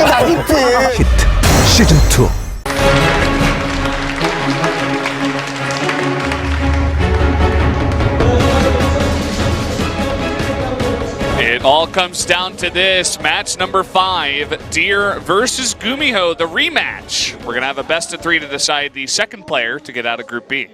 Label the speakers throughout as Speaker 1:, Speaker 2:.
Speaker 1: 히트 시즌2.
Speaker 2: It all comes down to this, match number 5, Deer versus GuMiho, the rematch. We're going to have a best of 3 to decide the second player to get out of Group B.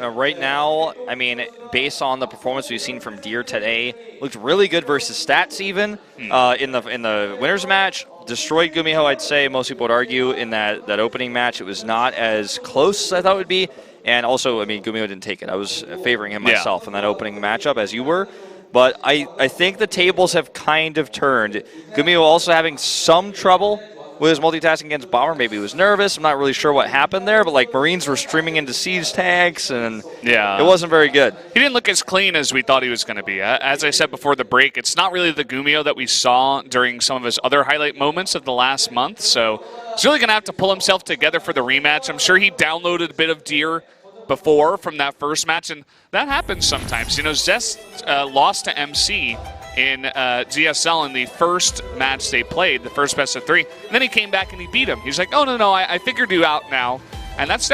Speaker 3: Right now, I mean, based on the performance we've seen from Deer today, looked really good versus Stats even in the winners match. Destroyed GuMiho, I'd say. Most people would argue in that opening match it was not as close as I thought it would be. And also, I mean, GuMiho didn't take it. I was favoring him myself in that opening matchup, as you were. But I think the tables have kind of turned. GuMiho also having some trouble with his multitasking against Bomber. Maybe he was nervous. I'm not really sure what happened there. But, like, Marines were streaming into siege tanks, and it wasn't very good.
Speaker 2: He didn't look as clean as we thought he was going to be. As I said before the break, it's not really the GuMiho that we saw during some of his other highlight moments of the last month. So he's really going to have to pull himself together for the rematch. I'm sure he downloaded a bit of Deer before from that first match, and that happens sometimes. You know, Zest lost to MC in GSL in the first match they played, the first best of 3, and then he came back and he beat him. He's like, oh, no, I figured you out now, and that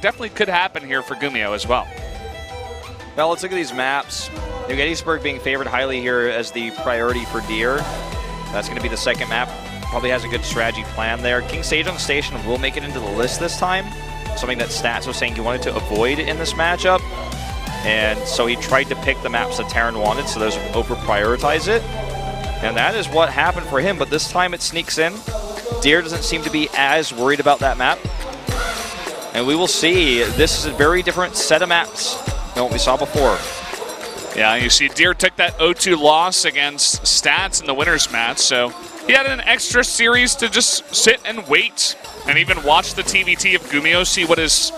Speaker 2: definitely could happen here for GuMiho as well.
Speaker 3: Well, let's look at these maps. New Gettysburg being favored highly here as the priority for Deer. That's going to be the second map. Probably has a good strategy plan there. King Sejong Station will make it into the list this time. Something that Stats was saying he wanted to avoid in this matchup. And so he tried to pick the maps that Terran wanted, so those over-prioritize it. And that is what happened for him, but this time it sneaks in. Deer doesn't seem to be as worried about that map. And we will see. This is a very different set of maps than what we saw before.
Speaker 2: Yeah, you see Deer took that 0-2 loss against Stats in the winners match, so he had an extra series to just sit and wait and even watch the TVT of GuMiho, see what his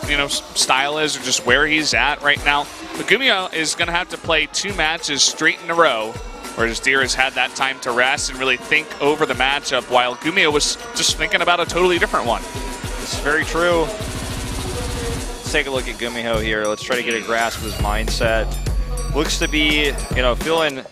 Speaker 2: style is or just where he's at right now. But GuMiho is going to have to play 2 matches straight in a row, whereas Deer has had that time to rest and really think over the matchup, while GuMiho was just thinking about a totally different one.
Speaker 3: It's very true. Let's take a look at GuMiho here. Let's try to get a grasp of his mindset. Looks to be, feeling...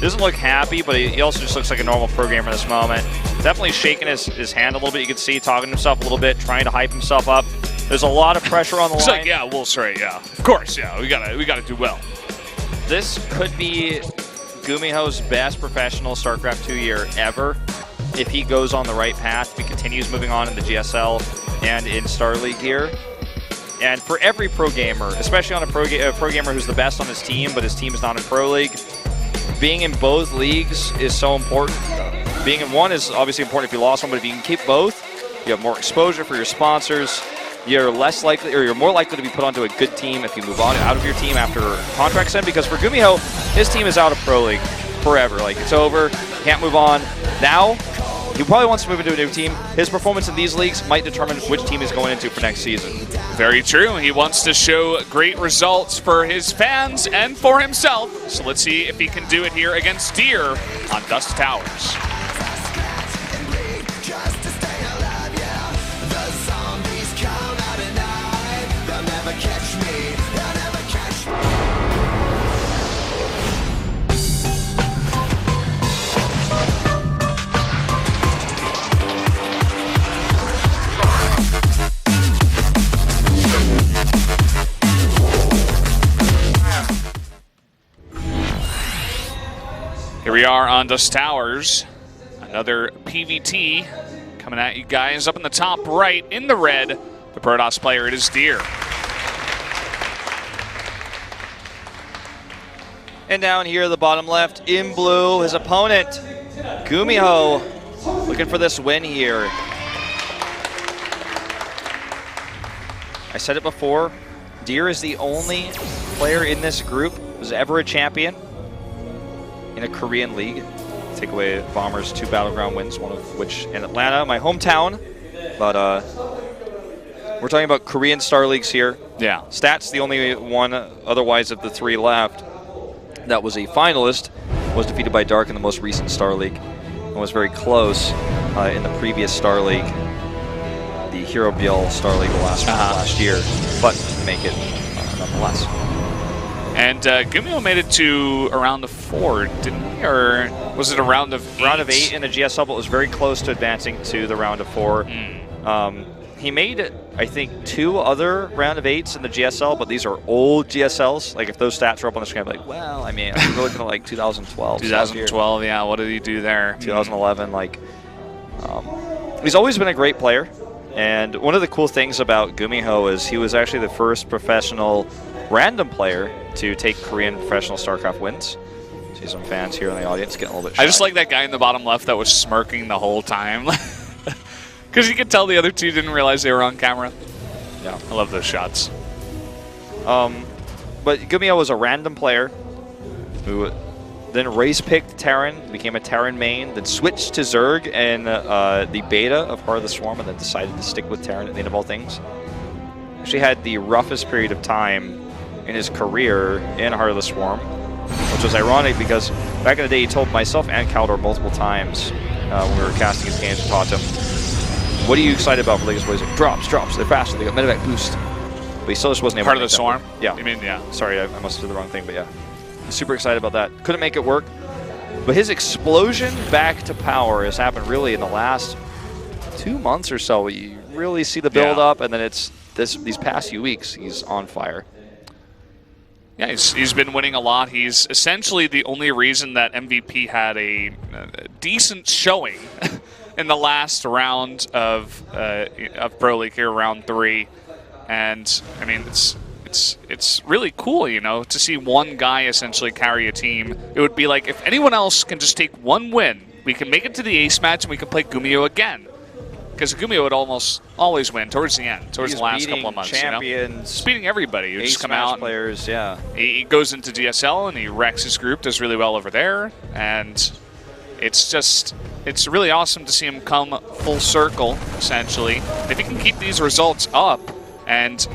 Speaker 3: Doesn't look happy, but he also just looks like a normal pro gamer in this moment. Definitely shaking his hand a little bit. You can see talking to himself a little bit, trying to hype himself up. There's a lot of pressure on the line.
Speaker 2: He's like, yeah, we'll straight, yeah. Of course, yeah. We gotta do well.
Speaker 3: This could be GuMiho's best professional StarCraft 2 year ever if he goes on the right path, if he continues moving on in the GSL and in Star League here. And for every pro gamer, especially on a pro gamer who's the best on his team, but his team is not in Pro League, being in both leagues is so important. Being in one is obviously important if you lost one, but if you can keep both, you have more exposure for your sponsors. You're less likely, or you're more likely to be put onto a good team if you move on out of your team after contract's end. Because for GuMiho, his team is out of Pro League forever. Like, it's over, can't move on. Now, he probably wants to move into a new team. His performance in these leagues might determine which team he's going into for next season.
Speaker 2: Very true. He wants to show great results for his fans and for himself. So let's see if he can do it here against Deer on Dust Towers. Here we are on Dust Towers. Another PVT coming at you guys up in the top right in the red. The Protoss player, it is Deer.
Speaker 3: And down here at the bottom left, in blue, his opponent, GuMiho, looking for this win here. I said it before, Deer is the only player in this group who's ever a champion in a Korean league. Take away Bomber's 2 Battleground wins, one of which in Atlanta, my hometown. But we're talking about Korean Star Leagues here.
Speaker 2: Yeah.
Speaker 3: Stats, the only one otherwise of the 3 left that was a finalist, was defeated by Dark in the most recent Star League and was very close in the previous Star League, the Hero BL Star League last year, but didn't make it nonetheless.
Speaker 2: And GuMiho made it to a round of 4, didn't he? Or was it a round of 8?
Speaker 3: Round of 8 in the GSL, but was very close to advancing to the round of 4. He made, I think, 2 other round of 8s in the GSL, but these are old GSLs. Like, if those stats are up on the screen, I'd be like, well, I mean, we're looking at like 2012.
Speaker 2: 2012, yeah. What did he do there?
Speaker 3: 2011, like, he's always been a great player. And one of the cool things about GuMiho is he was actually the first professional random player to take Korean professional StarCraft wins. See some fans here in the audience getting a little bit shy.
Speaker 2: I just like that guy in the bottom left that was smirking the whole time. Because you could tell the other 2 didn't realize they were on camera.
Speaker 3: Yeah,
Speaker 2: I love those shots.
Speaker 3: But GuMiho was a random player who then race-picked Terran, became a Terran main, then switched to Zerg in the beta of Heart of the Swarm, and then decided to stick with Terran at the end of all things. Actually had the roughest period of time in his career in Heart of the Swarm, which was ironic because back in the day he told myself and Caldor multiple times when we were casting his games and taught him, what are you excited about for League of Legends? Like, drops, they're faster, they got medevac boost. But he still just wasn't able
Speaker 2: Heart
Speaker 3: to
Speaker 2: of the Swarm?
Speaker 3: Yeah.
Speaker 2: You mean, yeah.
Speaker 3: Sorry, I must have did the wrong thing, but yeah. Super excited about that. Couldn't make it work. But his explosion back to power has happened really in the last 2 months or so. You really see the build up, and then it's these past few weeks, he's on fire.
Speaker 2: Yeah, he's been winning a lot. He's essentially the only reason that MVP had a decent showing in the last round of Pro League here, round 3. And I mean, it's really cool, you know, to see one guy essentially carry a team. It would be like if anyone else can just take 1 win, we can make it to the ace match and we can play GuMiho again. Because GuMiho would almost always win towards the end, towards the last couple of months.
Speaker 3: Champions,
Speaker 2: you know? He's beating everybody. He just come out.
Speaker 3: Players, yeah.
Speaker 2: He goes into GSL and he wrecks his group, does really well over there, and it's really awesome to see him come full circle, essentially. If he can keep these results up and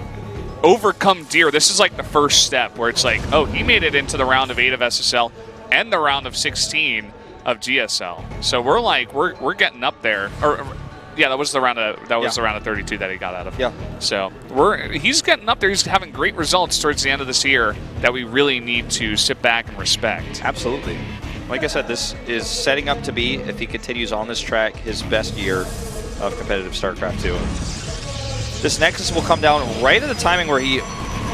Speaker 2: overcome Deer, this is like the first step where it's like, oh, he made it into the round of 8 of SSL and the round of 16 of GSL. So we're like, we're getting up there. Yeah, that was the round of the round of 32 that he got out of.
Speaker 3: Yeah.
Speaker 2: So he's getting up there. He's having great results towards the end of this year that we really need to sit back and respect.
Speaker 3: Absolutely. Like I said, this is setting up to be, if he continues on this track, his best year of competitive StarCraft 2. This Nexus will come down right at the timing where he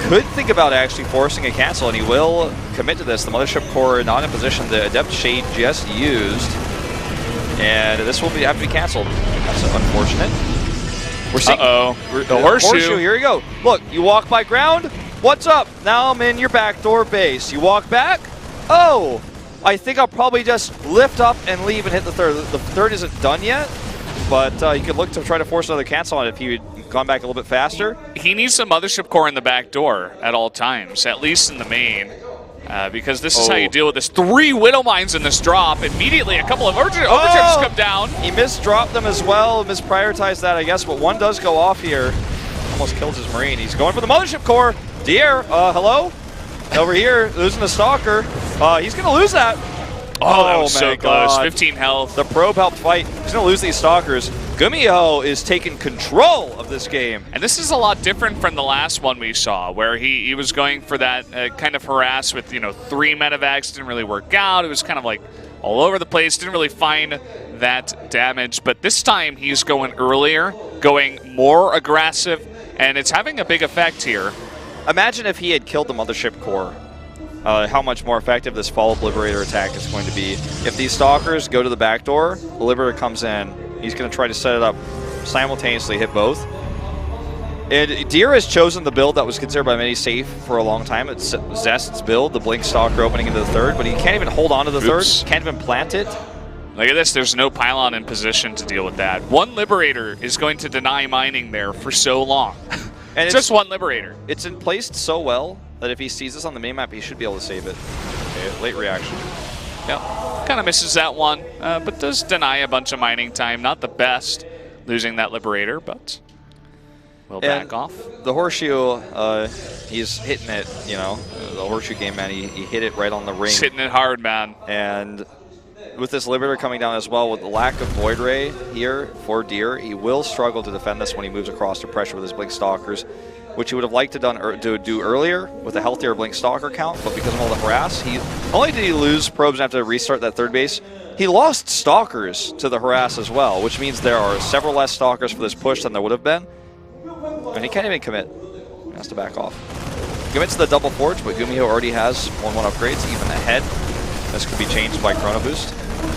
Speaker 3: could think about actually forcing a cancel, and he will commit to this. The Mothership Core not in position. The Adept Shade just used. And this will have to be canceled. That's unfortunate. We're seeing
Speaker 2: the horseshoe.
Speaker 3: Here we go. Look, you walk by ground. What's up? Now I'm in your backdoor base. You walk back. Oh, I think I'll probably just lift up and leave and hit the third. The third isn't done yet, but you could look to try to force another cancel on it if he had gone back a little bit faster.
Speaker 2: He needs the Mothership Core in the back door at all times, at least in the main. Because this is how you deal with this. 3 Widow Mines in this drop. Immediately, a couple of overdrives come down.
Speaker 3: He misdropped them as well, misprioritized that, I guess, but one does go off here. Almost kills his Marine. He's going for the Mothership Core. Dier, hello? Over here, losing the Stalker. He's going to lose that.
Speaker 2: Oh, that was so close. 15 health.
Speaker 3: The probe helped fight. He's going to lose these Stalkers. GuMiho is taking control of this game.
Speaker 2: And this is a lot different from the last one we saw, where he was going for that kind of harass with, 3 medevacs. Didn't really work out. It was kind of like all over the place. Didn't really find that damage. But this time he's going earlier, going more aggressive, and it's having a big effect here.
Speaker 3: Imagine if he had killed the Mothership Core. How much more effective this follow-up Liberator attack is going to be. If these Stalkers go to the back door, the Liberator comes in. He's going to try to set it up simultaneously, hit both. And Dier has chosen the build that was considered by many safe for a long time. It's Zest's build, the Blink Stalker opening into the third, but he can't even hold on to the third. Can't even plant it.
Speaker 2: Look at this. There's no pylon in position to deal with that. One Liberator is going to deny mining there for so long. And it's just one Liberator.
Speaker 3: It's in placed so well that if he sees this on the minimap, he should be able to save it. Okay, late reaction.
Speaker 2: Yeah, kind of misses that one, but does deny a bunch of mining time. Not the best losing that Liberator, but we'll back off.
Speaker 3: The Horseshoe, he's hitting it, the Horseshoe game, man, he hit it right on the ring.
Speaker 2: He's hitting it hard, man.
Speaker 3: And with this Liberator coming down as well, with the lack of Void Ray here for Dier, he will struggle to defend this when he moves across to pressure with his Blink Stalkers. which he would have liked to do earlier with a healthier Blink Stalker count, but because of all the harass, only did he lose probes and have to restart that third base, he lost Stalkers to the harass as well, which means there are several less Stalkers for this push than there would have been. And he can't even commit. He has to back off. Commits to the double forge, but GuMiho already has 1-1 upgrades, even ahead. This could be changed by Chrono Boost.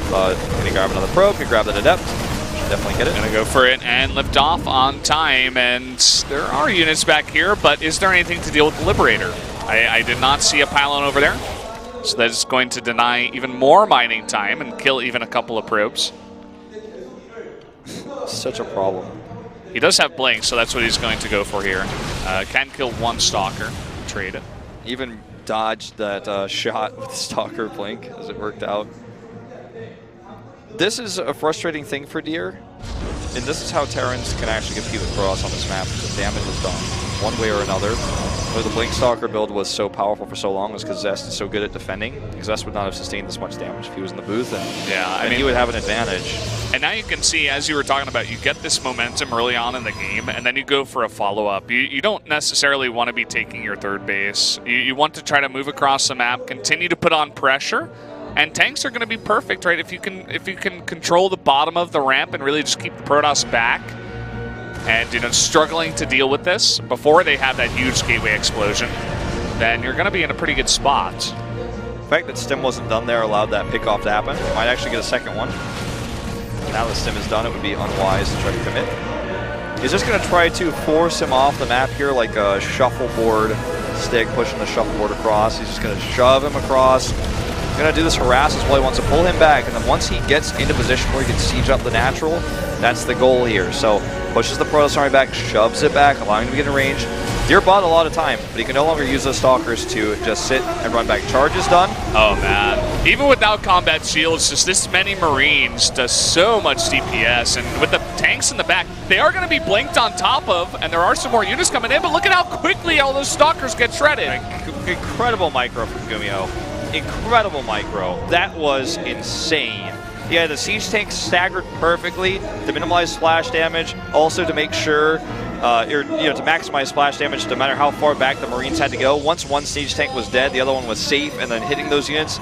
Speaker 3: Can he grab another probe? Can he grab that Adept? Should definitely get it.
Speaker 2: Gonna go for it and lift off on time, and there are units back here, but is there anything to deal with the Liberator? I did not see a pylon over there, so that is going to deny even more mining time and kill even a couple of probes.
Speaker 3: Such a problem.
Speaker 2: He does have Blink, so that's what he's going to go for here. Can kill one Stalker, trade it.
Speaker 3: Even dodged that shot with Stalker Blink as it worked out. This is a frustrating thing for Deer, and this is how Terrans can actually compete with Protoss on this map. The damage is done one way or another. Where the Blink Stalker build was so powerful for so long was because Zest is so good at defending. Zest would not have sustained this much damage if he was in the booth, and he would have an advantage.
Speaker 2: And now you can see, as you were talking about, you get this momentum early on in the game, and then you go for a follow-up. You don't necessarily want to be taking your third base. You want to try to move across the map, continue to put on pressure, and tanks are going to be perfect, right? If you can control the bottom of the ramp and really just keep the Protoss back, and struggling to deal with this before they have that huge gateway explosion, then you're going to be in a pretty good spot.
Speaker 3: The fact that Stim wasn't done there allowed that pickoff to happen. Might actually get a second one. Now that Stim is done, it would be unwise to try to commit. He's just going to try to force him off the map here like a shuffleboard stick, pushing the shuffleboard across. He's just going to shove him across. He's going to do this harass as well. He wants to pull him back, and then once he gets into position where he can siege up the natural, that's the goal here. So pushes the Protoss army back, shoves it back, allowing him to get in range. Deer bought a lot of time, but he can no longer use those Stalkers to just sit and run back. Charge is done.
Speaker 2: Oh, man. Even without combat shields, just this many Marines does so much DPS. And with the tanks in the back, they are going to be blinked on top of, and there are some more units coming in, but look at how quickly all those Stalkers get shredded.
Speaker 3: Incredible micro from GuMiho. Incredible micro. That was insane. Yeah, the siege tank staggered perfectly to minimize splash damage, also to make sure, to maximize splash damage no matter how far back the Marines had to go. Once one siege tank was dead, the other one was safe, and then hitting those units.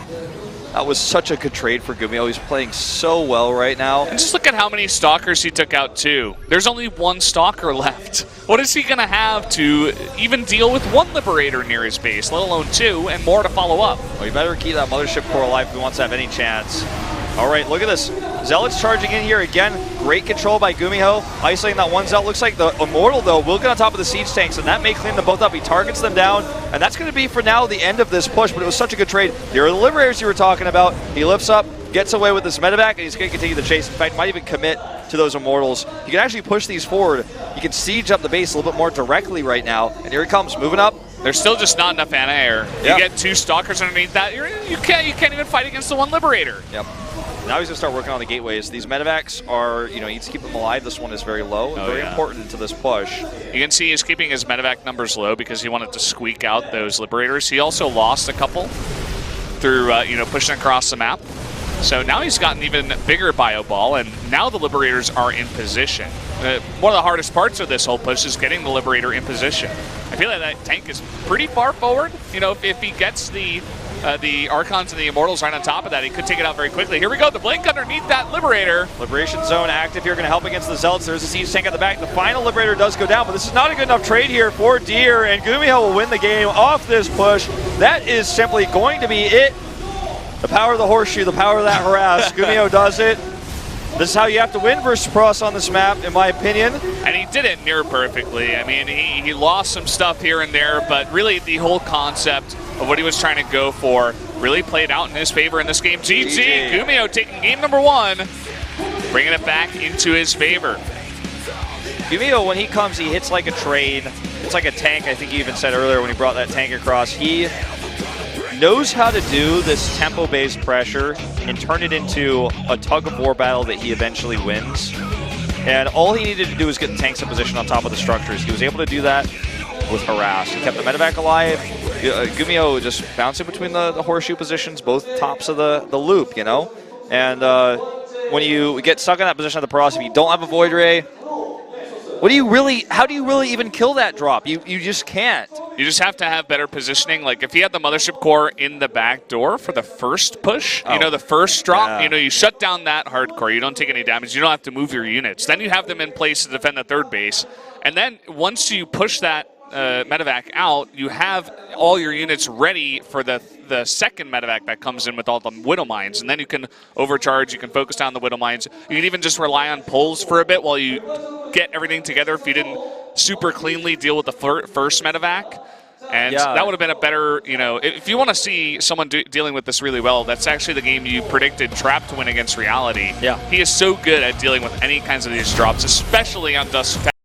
Speaker 3: That was such a good trade for GuMiho. He's playing so well right now.
Speaker 2: And just look at how many Stalkers he took out, too. There's only one Stalker left. What is he going to have to even deal with one Liberator near his base, let alone two, and more to follow up?
Speaker 3: Well, you better keep that Mothership core alive if he wants to have any chance. All right, look at this. Zealots charging in here again. Great control by GuMiho. Isolating that one Zealot. Looks like the Immortal, though, will get on top of the siege tanks, and that may clean them both up. He targets them down, and that's going to be, for now, the end of this push, but it was such a good trade. Here are the Liberators you were talking about. He lifts up, gets away with this medevac, and he's going to continue the chase. In fact, might even commit to those Immortals. You can actually push these forward. You can siege up the base a little bit more directly right now, and here he comes, moving up.
Speaker 2: There's still just not enough anti-air. You get two Stalkers underneath that, you can't even fight against the one Liberator.
Speaker 3: Yep. Now he's going to start working on the gateways. These medevacs are, he needs to keep them alive. This one is very low and very important to this push.
Speaker 2: You can see he's keeping his medevac numbers low because he wanted to squeak out those Liberators. He also lost a couple through, pushing across the map. So now he's got an even bigger bio ball, and now the Liberators are in position. One of the hardest parts of this whole push is getting the Liberator in position. I feel like that tank is pretty far forward. If he gets the Archons and the Immortals right on top of that, he could take it out very quickly. Here we go, the blink underneath that Liberator.
Speaker 3: Liberation Zone active here, going to help against the Zealots. There's a siege tank at the back. The final Liberator does go down, but this is not a good enough trade here for Deer, and GuMiho will win the game off this push. That is simply going to be it. The power of the horseshoe, the power of that harass. GuMiho does it. This is how you have to win versus Protoss on this map, in my opinion.
Speaker 2: And he did it near perfectly. I mean, he lost some stuff here and there, but really the whole concept of what he was trying to go for really played out in his favor in this game. GG, GuMiho taking game number one, bringing it back into his favor.
Speaker 3: GuMiho, when he comes, he hits like a train. It's like a tank, I think he even said earlier when he brought that tank across. He knows how to do this tempo-based pressure and turn it into a tug-of-war battle that he eventually wins. And all he needed to do was get the tanks in position on top of the structures. He was able to do that with harass. He kept the medevac alive. GuMiho just bouncing between the horseshoe positions, both tops of the loop, And when you get stuck in that position of the Protoss, if you don't have a Void Ray, What do you really? How do you really even kill that drop? You just can't.
Speaker 2: You just have to have better positioning. Like if he had the mothership core in the back door for the first push, you know, the first drop, you know, you shut down that hardcore. You don't take any damage. You don't have to move your units. Then you have them in place to defend the third base. And then once you push that medevac out, you have all your units ready for the second medevac that comes in with all the widow mines, and then you can overcharge. You can focus down the widow mines. You can even just rely on pulls for a bit while you get everything together. If you didn't super cleanly deal with the first medevac, and that would have been a better, you know, if you want to see someone dealing with this really well, that's actually the game you predicted Trap to win against Reality.
Speaker 3: Yeah,
Speaker 2: he is so good at dealing with any kinds of these drops, especially on Dust.